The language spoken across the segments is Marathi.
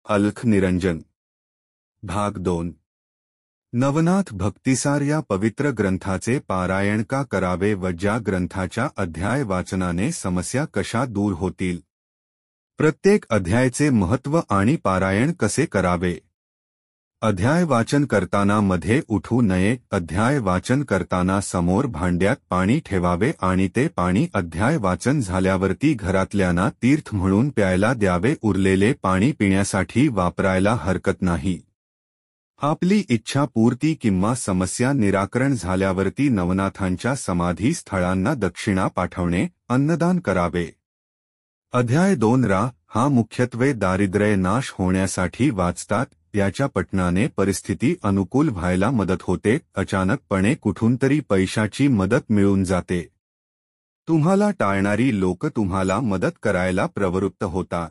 अलख निरंजन भाग 2 नवनाथ भक्तिसार या पवित्र ग्रंथाचे पारायण का करावे व ज्या ग्रंथाच्या अध्याय वाचनाने समस्या कशा दूर होतील। प्रत्येक अध्यायाचे महत्त्व आणि पारायण कसे करावे। अध्याय वाचन करताना मध्ये उठू नये। अध्याय वाचन करताना समोर भांड्यात पाणी ठेवावे आणि ते पाणी अध्याय वाचन झाल्यावरती घरातल्यांना तीर्थ म्हणून प्यायला द्यावे। उरलेले पाणी पिण्यासाठी वापरायला हरकत नाही। आपली इच्छा पूर्ती किंवा समस्या निराकरण झाल्यावरती नवनाथांच्या समाधी स्थळांना दक्षिणा पाठवणे, अन्नदान करावे। अध्याय 2 हा मुख्यत्वे दारिद्र्य नाश होण्यासाठी वाचतात। याच्या पठणाने परिस्थिती अनुकूल व्हायला मदत होते। अचानकपणे कुठून तरी पैशाची मदत मिळून जाते। तुम्हाला टाळणारी लोक तुम्हाला मदत करायला प्रवृत्त होतात।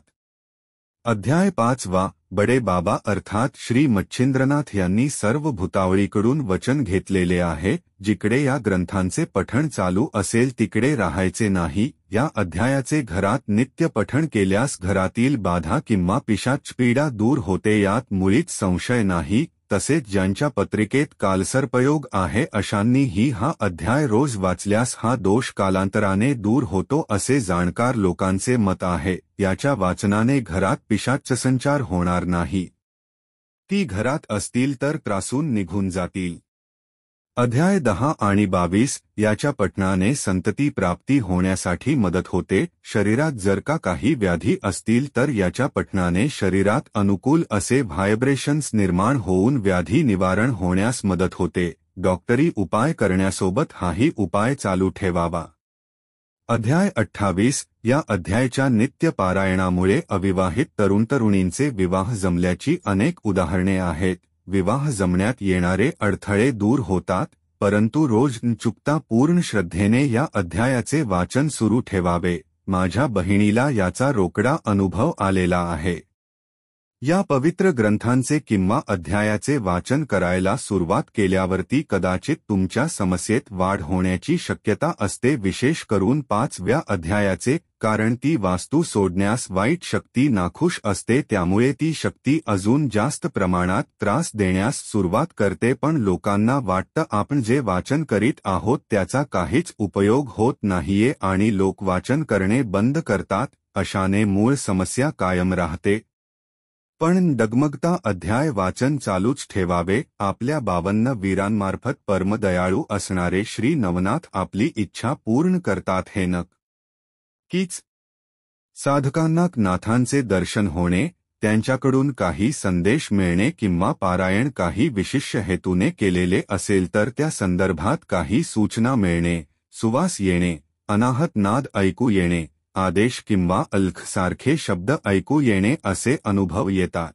अध्याय 5 बडे बाबा अर्थात श्री मच्छिंद्रनाथ यांनी सर्व भूतावळीकडून वचन घेतलेले आहे, जिकडे या ग्रंथांचे पठण चालू असेल तिकडे राहायचे नाही। या अध्यायाचे घरात नित्य पठण केल्यास घरातील बाधा किंवा पिशाच पीडा दूर होते, यात मुळीच संशय नाही। तसेच ज्यांच्या पत्रिकेत कालसर्पयोग आहे अशांनीही हा अध्याय रोज वाचल्यास हा दोष कालांतराने दूर होतो असे जाणकार लोकांचे मत आहे। याच्या वाचनाने घरात पिशाचसंचार होणार नाही। ती घरात असतील तर त्रासून निघून जातील। अध्याय 10 आणि 22 याच्या पठणाने संतती प्राप्ती होण्यासाठी मदत होते। शरीरात जर का काही व्याधी असतील तर याच्या पठणाने शरीरात अनुकूल असे व्हायब्रेशन्स निर्माण होऊन व्याधी निवारण होण्यास मदत होते। डॉक्टरी उपाय करण्यासोबत हाही उपाय चालू ठेवावा। अध्याय 28 या अध्यायाच्या नित्य पारायणामुळे अविवाहित तरुण-तरुणींचे विवाह जमल्याची अनेक उदाहरणे आहेत। विवाह जमण्यात येणारे अडथळे दूर होतात, परंतु रोज न चुकता पूर्ण श्रद्धेने या अध्यायाचे वाचन सुरू ठेवावे। माझ्या बहिणीला याचा रोकडा अनुभव आलेला आहे। या पवित्र ग्रंथांचे किंवा अध्यायाचे वाचन करायला सुरुवात केल्यावरती कदाचित तुमच्या समस्येत वाढ होण्याची शक्यता असते, विशेष करून 5व्या अध्यायाचे, कारण ती वास्तू सोडण्यास वाईट शक्ती नाखुश असते, त्यामुळे ती शक्ती अजून जास्त प्रमाणात त्रास देण्यास सुरुवात करते। पण लोकांना वाटतं आपण जे वाचन करीत आहोत त्याचा काहीच उपयोग होत नाहीये आणि लोक वाचन करणे बंद करतात, अशाने मूळ समस्या कायम राहते। पण डगमगता अध्याय वाचन चालूच ठेवावे। आपल्या 52 वीरांमार्फत परमदयाळू असणारे श्री नवनाथ आपली इच्छा पूर्ण करतात हे नक्कीच। साधकांना नाथांचे दर्शन होणे, त्यांच्याकडून काही संदेश मिळणे किंवा पारायण काही विशिष्ट हेतूने केलेले असेल तर त्या संदर्भात काही सूचना मिळणे, सुवास येणे, अनाहत नाद ऐकू येणे, आदेश किंवा अलख सारखे शब्द ऐकू येणे असे अनुभव येतात।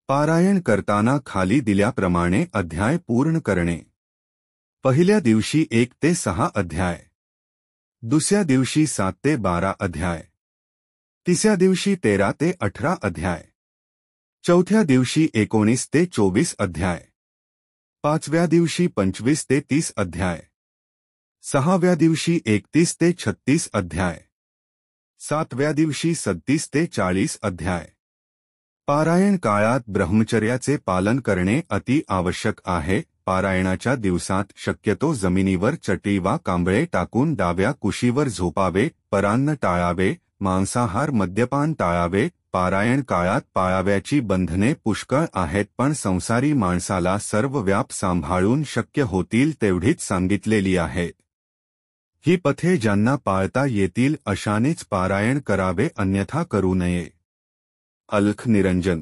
पारायण करताना खाली दिल्याप्रमाणे अध्याय पूर्ण करणे। पहिल्या दिवशी 1 ते 6 अध्याय, दुसऱ्या दिवशी 7 ते 12 अध्याय, तिसऱ्या दिवशी 13 ते 18 अध्याय, चौथ्या दिवशी 19 ते 24 अध्याय, पाचव्या दिवशी 25 ते 30 अध्याय, सहाव्या दिवशी 31 ते 36 अध्याय, सातव्या दिवशी 37 ते 40 अध्याय। पारायण काळात ब्रह्मचर्याचे पालन करणे अति आवश्यक आहे। पारायणाच्या दिवसात शक्यतो जमिनीवर चटई वा कांबळे टाकून डाव्या कुशीवर झोपावे, परान्न टाळावे, मांसाहार मद्यपान टाळावे। पारायण काळात पाळाव्याची बंधने पुष्कळ आहेत, पण संसारी माणसाला सर्व व्याप सांभाळून शक्य होतील तेवढीच सांगितलेली आहेत। ही पथे ज्यांना पाळता येतील अशानेच पारायण करावे, अन्यथा करू नये। अलख निरंजन।